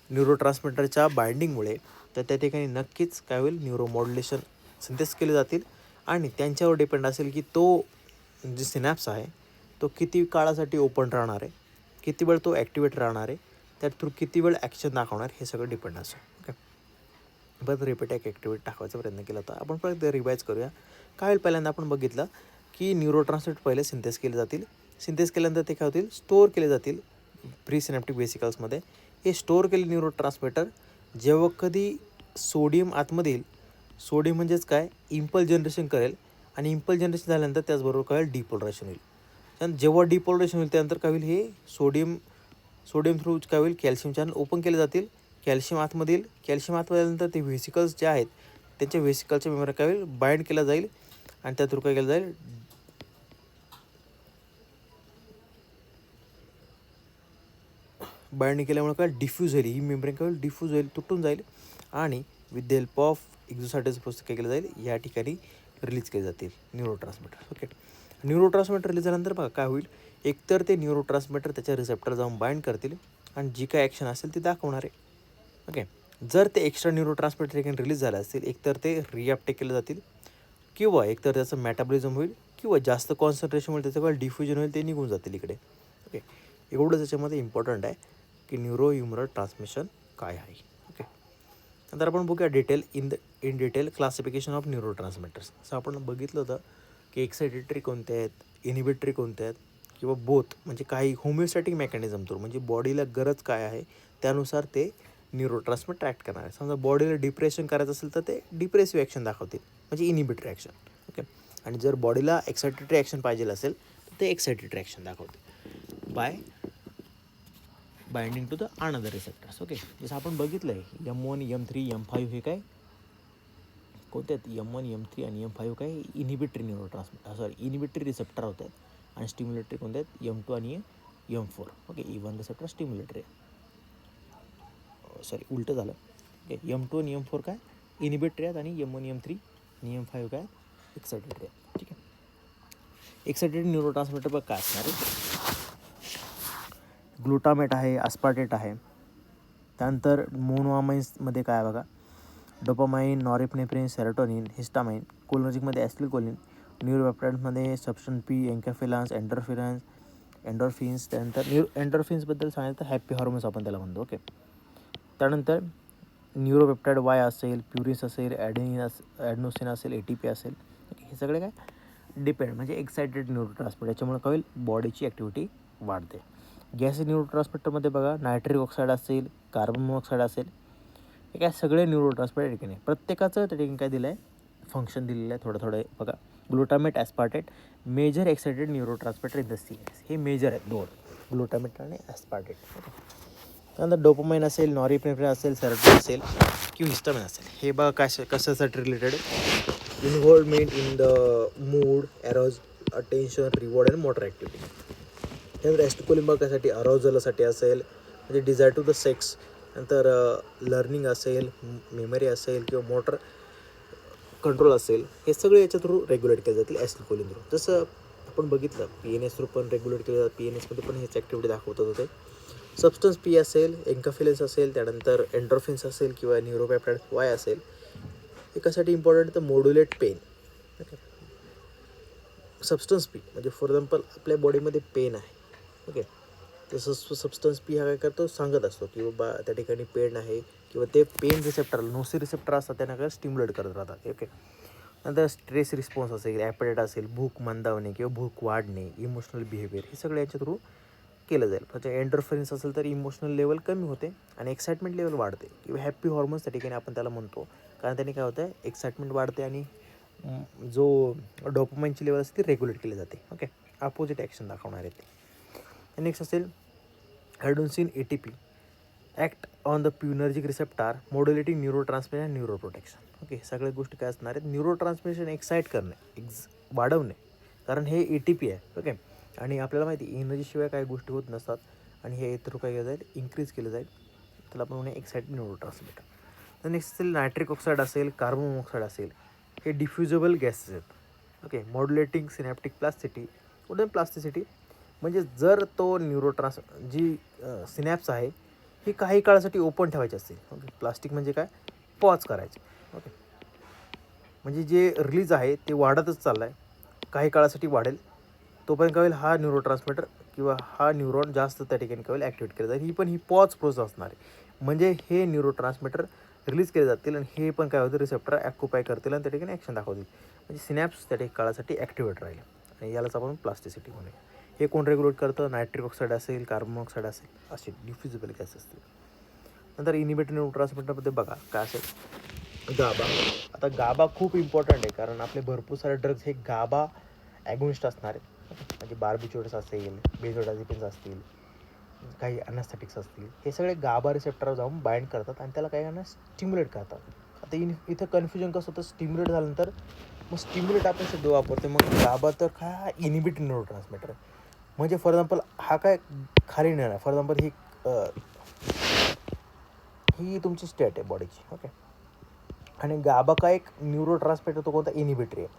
न्यूरोट्रान्समीटरच्या बाइंडिंगमुळे, तर त्या ठिकाणी नक्कीच काय होईल, न्यूरोमॉड्युलेशन सिंथेस केले जातील आणि त्यांच्यावर डिपेंड असेल की तो जे सिनॅप्स आहे तो किती काळासाठी ओपन राहणार आहे, किती वेळ तो ॲक्टिवेट राहणार आहे, त्या थ्रू किती वेळ ॲक्शन दाखवणार, हे सगळं डिपेंड असेल. ओके, परत रिपीट ॲक्टिव्हिटी दाखवायचा प्रयत्न केला होता आपण. परत रिवाईज करूया. काय होईल, पहिल्यांदा आपण बघितलं की न्यूरोट्रान्समीटर पहिले सिंथेस केले जातील. सिंथेस केल्यानंतर ते काय होतील, स्टोअर केले जातील प्री सिनॅप्टिक वेसिकल्समध्ये. हे स्टोअर केले न्यूरोट्रान्समीटर जेव्हा कधी सोडियम आतमध्ये येईल, सोडियम म्हणजेच काय, इम्पल्स जनरेशन करेल आणि इम्पल्स जनरेशन झाल्यानंतर त्याचबरोबर काय होईल, डिपोलरायझेशन होईल. आणि जेव्हा डिपोलरायझेशन होईल त्यानंतर काय होईल, हे सोडियम थ्रू काय होईल, कॅल्शियम चॅनल ओपन केले जातील. कॅल्शियम आतमध्ये येईल. कॅल्शियम आतमध्ये आल्यानंतर ते व्हेसिकल्स जे आहेत त्यांच्या व्हेसिकलच्या मेमरी काय होईल, बाइंड केला जाईल आणि त्या थ्रू काय केलं जाईल, बाइंडिंग केल्यामुळे काय डिफ्यूज होईल, ही मेम्ब्रेन काय होईल, डिफ्यूज होईल, तुटून जाईल आणि with the help of exocytosis process काय केलं जाईल, या ठिकाणी रिलीज केले जातील न्यूरोट्रान्समीटर. ओके, न्यूरोट्रान्समीटर रिलीज झाल्यानंतर बघा काय होईल, एकतर ते न्यूरोट्रान्समीटर त्याच्या रिसेप्टर जाऊन बाइंड करतील आणि जी काय ॲक्शन असेल ती दाखवणार आहे. ओके, जर ते एक्स्ट्रा न्यूरोट्रान्समीटर ठिकाणी रिलीज झालं असेल, एकतर ते रिॲप्टेक केले जातील किंवा एकतर त्याचं मेटाबॉलिझम होईल किंवा जास्त कॉन्सन्ट्रेशनमुळे त्याचं काय डिफ्युजन होईल, ते निघून जातील इकडे. ओके, एवढं त्याच्यामध्ये इम्पॉर्टंट आहे की न्यूरो ह्युमरल ट्रान्समिशन काय आहे. ओके, नंतर आपण बघूया in detail classification of neuro transmitters. असं आपण बघितलं होतं की एक्साइटेटरी कोणते आहेत, इनिबिटरी कोणते आहेत किंवा बोथ, म्हणजे काही होमिओस्टॅटिक मेकॅनिझम थ्रू, म्हणजे बॉडीला गरज काय आहे त्यानुसार ते न्यूरो ट्रान्समीटर ॲक्ट करणार आहे. समजा बॉडीला डिप्रेशन करायचं असेल तर ते डिप्रेसिव्ह ॲक्शन दाखवतील, म्हणजे इनिबिटरी ॲक्शन. ओके, आणि जर बॉडीला एक्साइटेटरी ॲक्शन पाहिजे असेल तर ते एक्साइटेटरी ॲक्शन दाखवते by binding to the another receptors. Okay, जसं आपण बघितलं आहे M1, M3, M5 हे काय कोणते आहेत, M1, M3 आणि M5 काय इनिबिटरी इनिबिटरी रिसेप्टर होत आहेत आणि स्टिम्युलेटरी कोणते आहेत, M2 आणि M4. ओके, E1 रिसेप्टर स्टिम्युलेटरी उलटं झालं. ओके, M2 आणि M4 काय इनिबिटरी आहेत आणि M1, M3 आणि M5 काय एक्साइटेटरी आहेत. ठीक आहे, एक्साइटेटरी न्यूरो ट्रान्समीटर बघ काय असणार आहे, ग्लुटामेट आहे, अस्पार्टेट आहे. त्यानंतर मोनोअमाइन्समध्ये काय आहे बघा, डोपामाइन, नॉरेपिनेफ्रिन, सेरोटोनिन, हिस्टामाइन. कोलिनर्जिकमध्ये ॲसिटिल्कोलिन. न्यूरोपेप्टाइड्समध्ये सबस्टन्स P, एन्कॅफिलान्स, एंडोर्फिन्स. त्यानंतर एंडोर्फिन्सबद्दल सांगायचं तर हॅपी हॉर्मोन्स आपण त्याला म्हणतो. ओके, त्यानंतर न्यूरोपेप्टाइड Y असेल, प्युरिन्स असेल, ॲडेनोसिन असेल, ATP असेल. हे सगळे काय डिपेंड, म्हणजे एक्साइटेड न्यूरो ट्रान्समीटर. याच्यामुळे काय होईल, बॉडीची ॲक्टिव्हिटी वाढते. गॅस न्यूरो ट्रान्समीटरमध्ये बघा नायट्रिक ऑक्साईड असेल, कार्बन मोनॉक्साईड असेल, हे काय सगळे न्यूरो ट्रान्समीटर ठिकाणी प्रत्येकाचं त्या ठिकाणी काय दिलं आहे, फंक्शन दिलेलं आहे थोडं बघा. Glutamate, aspartate major excited neuro transmitter in the CNS. हे मेजर आहेत दोन, ग्लुटामेट आणि ॲस्पार्टेट. त्यानंतर डोपामाइन असेल, नॉरेपिनेफ्रिन असेल, सेरोटोनिन असेल किंवा हिस्टामाइन असेल. हे बघा कशासाठी related, involvement in the mood, attention, reward and motor activity. त्यानंतर ॲसिटिल्कोलिन बघा कशासाठी, अराउझलसाठी असेल, म्हणजे डिझायर टू द सेक्स. नंतर लर्निंग असेल, मेमरी असेल किंवा मोटर कंट्रोल असेल, हे सगळे याच्या थ्रू रेग्युलेट केले जातील ॲसिटिल्कोलिन थ्रू. जसं आपण बघितलं PNS थ्रू पण रेग्युलेट केले जातात, PNSमध्ये पण हेच ॲक्टिव्हिटी दाखवतात होते. सबस्टन्स पी असेल, एन्कॉफिलिन्स असेल, त्यानंतर एन्डॉर्फिन्स असेल किंवा न्यूरोपेप्टाइड वाय असेल. हे कशासाठी इम्पॉर्टंट तर modulate pain. Okay. Substance P म्हणजे फॉर एक्झाम्पल आपल्या बॉडीमध्ये पेन आहे. ओके. तसं सबस्टन्स पी हा काय करतो सांगत असतो की बाबा त्या ठिकाणी पेन आहे किंवा ते पेन रिसेप्टर नोसी रिसेप्टर असतात त्यांना काय स्टिम्युलेट करत राहतात. ओके. नंतर स्ट्रेस रिस्पॉन्स असेल, ॲपेटाईट असेल, भूक मंदावणे किंवा भूक वाढणे, इमोशनल बिहेवियर हे सगळं याच्या थ्रू केलं जाईल. म्हणजे एंडोर्फिन्स असेल तर इमोशनल लेवल कमी होते आणि एक्साइटमेंट लेवल वाढते किंवा हॅप्पी हॉर्मोन्स त्या ठिकाणी आपण त्याला म्हणतो. कारण त्याने काय होतं एक्साइटमेंट वाढते आणि जो डोपामाइनची लेवल असते ती रेग्युलेट केली जाते. ओके. अपोजिट ॲक्शन दाखवणार आहे ते. नेक्स्ट असेल adenosine ATP act on the purinergic receptor modulating neuro transmission and neuro protection. Okay. सगळ्या गोष्टी काय असणार आहेत न्यूरो ट्रान्समिशन एक्साईट करणे, वाढवणे, कारण हे ATP आहे. ओके. आणि आपल्याला माहिती एनर्जीशिवाय काही गोष्टी होत नसतात आणि हे थ्रू काय केलं जाईल इन्क्रीज केलं जाईल. त्याला आपण म्हणूया एक्साइटमेंट न्यूरो ट्रान्समिटर. तर नेक्स्ट असेल नायट्रिक ऑक्साईड असेल, कार्बन मोनॉक्साईड असेल, हे डिफ्युजेबल गॅसेस आहेत. ओके. मॉड्युलेटिंग सिनॅप्टिक प्लास्टिसिटी म्हणजे जर तो जी सिनॅप्स आहे ही काही काळासाठी ओपन ठेवायची असते. ओके. प्लास्टिक म्हणजे काय पॉज करायचे. ओके. म्हणजे जे रिलीज आहे ते वाढतच चाललं आहे, काही काळासाठी वाढेल, तोपर्यंत काय होईल हा न्यूरो ट्रान्समिटर किंवा हा न्यूरॉन जास्त त्या ठिकाणी काय होईल ॲक्टिवेट केलं जाईल. ही पॉज प्रोसेस असणार आहे. म्हणजे हे न्यूरो ट्रान्समिटर रिलीज केले जातील आणि हे पण काय होतं रिसेप्टर ॲक्युपाय करतील आणि त्या ठिकाणी ॲक्शन दाखवतील. म्हणजे सिनॅप्स त्या ठिकाणी काळासाठी ॲक्टिवेट राहील आणि यालाच आपण प्लास्टिसिटी म्हणूया. हे कोण रेग्युलेट करतं नायट्रिक ऑक्साईड असेल, कार्बन मोनॉक्साईड असेल, असे डिफ्युजिबल गॅस असतील. नंतर इनिबिटर न्यूरो ट्रान्समिटरमध्ये बघा काय असेल गाबा. आता गाबा खूप इम्पॉर्टंट आहे कारण आपले भरपूर सारे ड्रग्ज हे गाबा ॲगोनिस्ट असणार आहेत. म्हणजे बार्बिट्युरेट्स असेल, बेन्झोडाझेपिन्स असतील, काही अनॅस्थेटिक्स असतील, हे सगळे गाबा रिसेप्टरवर जाऊन बाइंड करतात आणि त्याला काही यांना स्टिम्युलेट करतात. आता इथं कन्फ्युजन कसं होतं स्टिम्युलेट झाल्यानंतर मग स्टिम्युलेट आपण शब्द वापरतो मग गाबा तर काय हा इनिबिटर न्यूरो ट्रान्समिटर म्हणजे फॉर एक्झाम्पल हा काय खाली नाही आहे. फॉर एक्झाम्पल ही तुमची स्टेट आहे बॉडीची. ओके. आणि गाबा का एक न्यूरो ट्रान्समिटर तो कोणता इनिबिटरी आहे.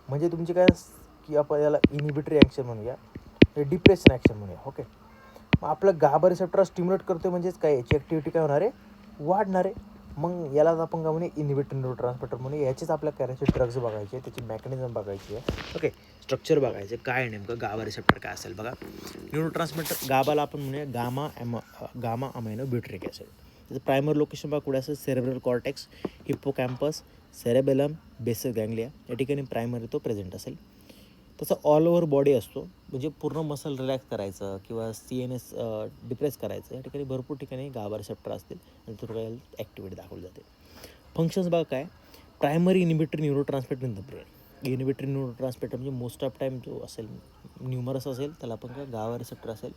म्हणजे तुमची काय की आपण याला इनिबिटरी ॲक्शन म्हणूया, हे डिप्रेशन ॲक्शन म्हणूया. ओके. मग आपलं गाबा रिसेप्टर स्टिम्युलेट करतो म्हणजेच काय याची ॲक्टिव्हिटी काय होणार आहे वाढणार आहे. मग यालाच आपण काय म्हणे इनिबिटर न्यूरो ट्रान्समिटर म्हणून याचेच आपल्या करायचे ड्रग्ज बघायचे, त्याची मेकॅनिझम बघायची आहे. ओके. स्ट्रक्चर बघायचे काय नेमकं गाबा रिसेप्टर काय असेल बघा. न्यूरो ट्रान्समिटर गाबाला आपण म्हणूया गामा अमायनो ब्युट्रिक ॲसिड. त्याचं प्रायमर लोकेशन बघा कुठे असेल cerebral cortex, hippocampus, cerebellum, basal ganglia या ठिकाणी प्रायमरी तो प्रेझेंट असेल. तसं ऑल ओव्हर बॉडी असतो म्हणजे पूर्ण मसल रिलॅक्स करायचं किंवा CNS डिप्रेस करायचं या ठिकाणी भरपूर ठिकाणी गाबा रिसेप्टर असतील आणि तो काय ॲक्टिव्हिटी दाखवली जाते. फंक्शन्स बघा काय primary inhibitor neurotransmitter in the brain. Inhibitor neurotransmitter म्हणजे मोस्ट ऑफ टाईम जो असेल न्यूमरस असेल त्याला आपण काय गाबा रिसेप्टर असेल.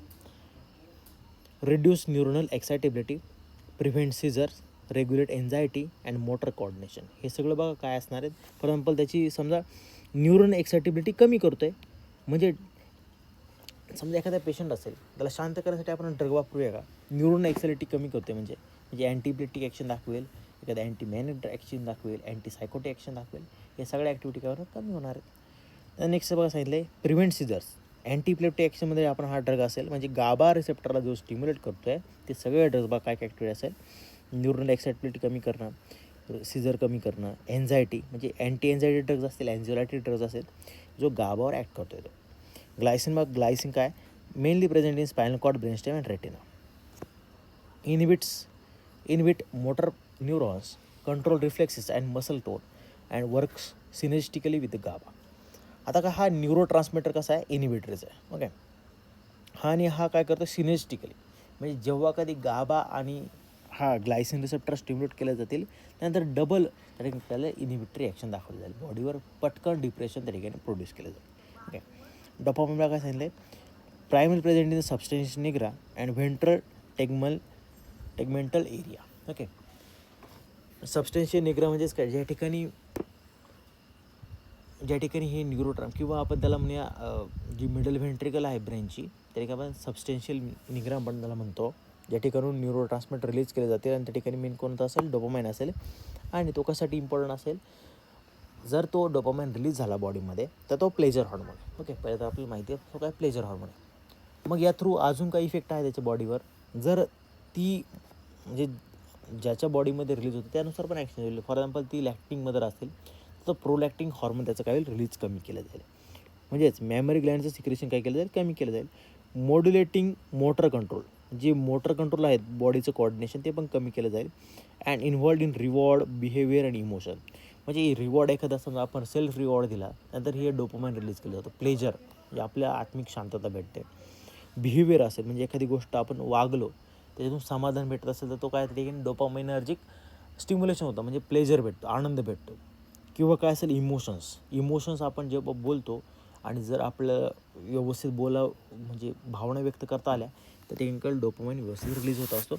Reduce neuronal excitability, prevent seizures, regulate anxiety and motor coordination हे सगळं बघा काय असणार आहेत. फॉर एक्झाम्पल त्याची समजा न्यूरन एक्सायटेबिलिटी कमी करतो आहे म्हणजे समजा एखादा पेशंट असेल त्याला शांत करण्यासाठी आपण ड्रग वापरूया का न्यूरन एक्सायटिबिलिटी कमी करते म्हणजे अँटीबिलेटिक ॲक्शन दाखवेल, एखादा अँटीमॅनिक ॲक्शन दाखवेल, अँटीसायकोटिक ॲक्शन दाखवेल, हे सगळ्या ॲक्टिव्हिटी काय कमी होणार आहेत. नेक्स्ट बघा सांगितलं आहे प्रिव्हेंट सीझर्स. अँटीप्लेप्टिक ॲक्शनमध्ये आपण हा ड्रग असेल म्हणजे गाबा रिसेप्टरला जो स्टिम्युलेट करतो आहे ते सगळे ड्रग्ज बघा काय ॲक्टिव्हिटी असेल न्यूरल एक्सायटेबिलिटी कमी करणं, सीझर कमी करणं, एन्झायटी म्हणजे अँटी एन्झायटी ड्रग्ज असतील, एन्झायटी ड्रग्ज असेल जो गाबावर ॲक्ट करतो आहे तो. ग्लायसिन काय mainly present in spinal cord, brainstem and retina. Inhibit motor neurons, control reflexes and muscle tone and works synergistically with GABA. आता का हा न्यूरो ट्रान्समिटर कसा आहे इनिबिटरीचा आहे. ओके. आणि हा काय करतो सिनेस्टिकली म्हणजे जेव्हा कधी गाबा आणि हा ग्लायसिन रिसेप्टर स्टिम्युलेट केले जातील त्यानंतर डबल त्या ठिकाणी त्याला इनिबिटरी ॲक्शन दाखवलं जाईल, बॉडीवर पटकन डिप्रेशन त्या ठिकाणी प्रोड्यूस केलं जाईल. ओके. डोपामाइनला काय सांगितलं आहे primary present in substantia nigra and ventral tegmental area. Okay. Substantial nigra म्हणजेच काय ज्या ठिकाणी हे न्यूरोट्रान्स किंवा आपण त्याला म्हणूया जी मिडल व्हेंट्रिकल आहे ब्रेनची त्या ठिकाणी आपण सबस्टेन्शियल निग्रा आपण त्याला म्हणतो, ज्या ठिकाणून न्यूरो ट्रान्समिटर रिलीज केले जाते आणि त्या ठिकाणी मेन कोणता असेल डोपामाइन असेल. आणि तो कशासाठी इम्पॉर्टंट असेल जर तो डोपामाइन रिलीज झाला बॉडीमध्ये तर तो प्लेजर हॉर्मोन आहे. ओके. पहिलं तर आपल्याला माहिती आहे तो काय प्लेजर हॉर्मोन आहे. मग या थ्रू अजून काही इफेक्ट आहे त्याच्या बॉडीवर जर ती म्हणजे ज्याच्या बॉडीमध्ये रिलीज होते त्यानुसार पण ॲक्शन होईल. फॉर एक्झाम्पल ती लॅक्टिंगमध्ये असेल तर प्रोलॅक्टिंग हॉर्मोन त्याचं काय होईल, रिलीज कमी केलं जाईल. म्हणजेच मॅमरी ग्लँडचं सिक्रेशन काय केलं जाईल, कमी केलं जाईल. मॉड्युलेटिंग मोटर कंट्रोल, जे मोटर कंट्रोल आहेत बॉडीचं कोऑर्डिनेशन ते पण कमी केलं जाईल. And involved in reward behaviour and emotion, म्हणजे रिवॉर्ड एखादा समजा आपण सेल्फ रिवॉर्ड दिला नंतर हे डोपामाइन रिलीज केलं जातं. प्लेजर म्हणजे आपल्या आत्मिक शांतता भेटते. बिहेवियर असेल म्हणजे एखादी गोष्ट आपण वागलो त्याच्यातून समाधान भेटत असेल तर तो काय ठिकाणी डोपामाइनर्जिक स्टिम्युलेशन होतं, म्हणजे प्लेजर भेटतो, आनंद भेटतो. किंवा काय असेल इमोशन्स आपण जेव्हा बोलतो आणि जर आपलं व्यवस्थित म्हणजे भावना व्यक्त करता आल्या तर टेक्निकल डोपामाइन व्यवस्थित रिलीज होत असतो.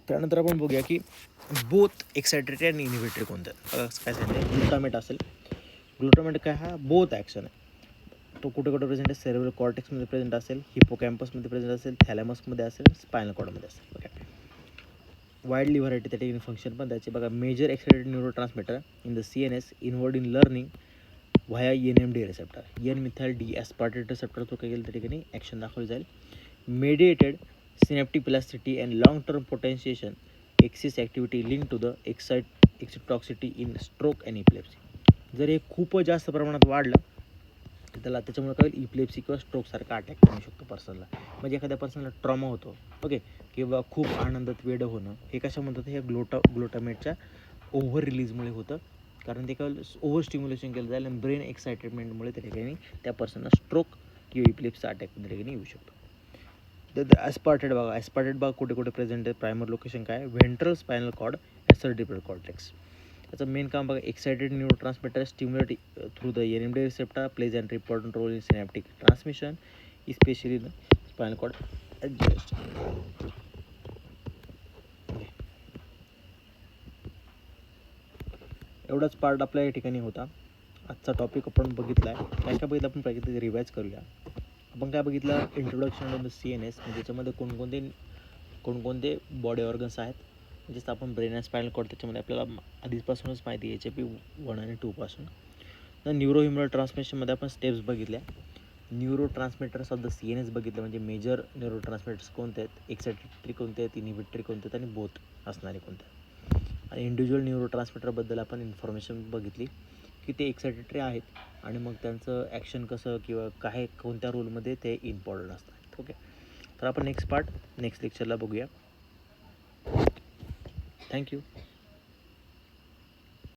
त्यानंतर आपण बघूया की बोथ एक्सायटेड आणि इनिव्हेटरी कोणतं. काय सांगितलं, ग्लुटामेट असेल. ग्लुटामेट काय हा बोथ ॲक्शन आहे. तो कुठे कुठे प्रेझेंट आहे, सेरेब्रल कॉर्टेक्समध्ये प्रेझेंट असेल, हिपोकॅम्पसमध्ये प्रेझेंट असेल, थॅलॅमसमध्ये असेल, स्पायनल कॉर्डमध्ये असेल. ओके, वाईडली व्हरायटी त्या ठिकाणी फंक्शन पण त्याचे बघा. Major excited neurotransmitter in the CNS involved in learning via NMD receptor, N methyl D aspartate receptor तो काय केलं त्या ठिकाणी ॲक्शन दाखवली जाईल. Mediated synaptic plasticity and long term potentiation axis activity link to the excitotoxicity in stroke and epilepsy. जर हे खूपच जास्त प्रमाणात वाढलं त्याच्यामुळे काय होईल, इपिलेप्सी किंवा स्ट्रोकसारखा अटॅक होऊ शकतो पर्सनला. म्हणजे एखाद्या पर्सनला ट्रॉमा होतो, ओके, किंवा खूप आनंदात वेडं होणं, हे कशा म्हणतात, हे ग्लुटामेटच्या ओव्हर रिलीजमुळे होतं. कारण ते काय ओव्हर स्टिम्युलेशन केलं जाईल आणि ब्रेन एक्साइटेडमेंटमुळे त्या ठिकाणी त्या पर्सनला स्ट्रोक किंवा इपिलेप्सी अटॅक त्या ठिकाणी येऊ शकतो. तर ॲस्पार्टेड बघा, ॲस्पार्टेड बघा कुठे कुठे प्रेझेंट आहे. प्रायमर लोकेशन काय, ventral spinal cord, cerebral cortex. त्याचं मेन काम बघा, excited neuro transmitter stimulate through the NMD receptor plays and important role in synaptic transmission especially in spinal cord adjust. एवढाच पार्ट आपल्या या ठिकाणी होता. आजचा टॉपिक आपण बघितला आहे. काय काय बघितलं आपण प्रॅक्टिस रिवाईज करूया. आपण काय बघितलं, इंट्रोडक्शन ऑफ द CNS, म्हणजे त्याच्यामध्ये कोणकोणते बॉडी ऑर्गन्स आहेत. म्हणजेच आपण ब्रेन अँड स्पायनल कॉर्ड, त्याच्यामध्ये आपल्याला आधीपासूनच माहिती आहे HP 1 आणि 2 पासून. तर न्यूरोह्युमरल ट्रान्समिशनमध्ये आपण स्टेप्स बघितल्या. Neuro transmitters of the CNS बघितलं, म्हणजे मेजर न्यूरो ट्रान्समिटर्स कोणते आहेत, एक्सायटेटरी कोणते आहेत, इनिव्हिटरी कोणते आहेत आणि बोथ असणारे कोणते आहेत. आणि इंडिव्हिज्युअल न्यूरो ट्रान्समिटरबद्दल आपण इन्फॉर्मेशन बघितली की ते एक्सायटेटरी आहेत आणि मग त्यांचं ॲक्शन कसं किंवा काय कोणत्या रोलमध्ये ते इम्पॉर्टंट असतात. ओके, तर आपण नेक्स्ट लेक्चरला बघूया. थँक्यू.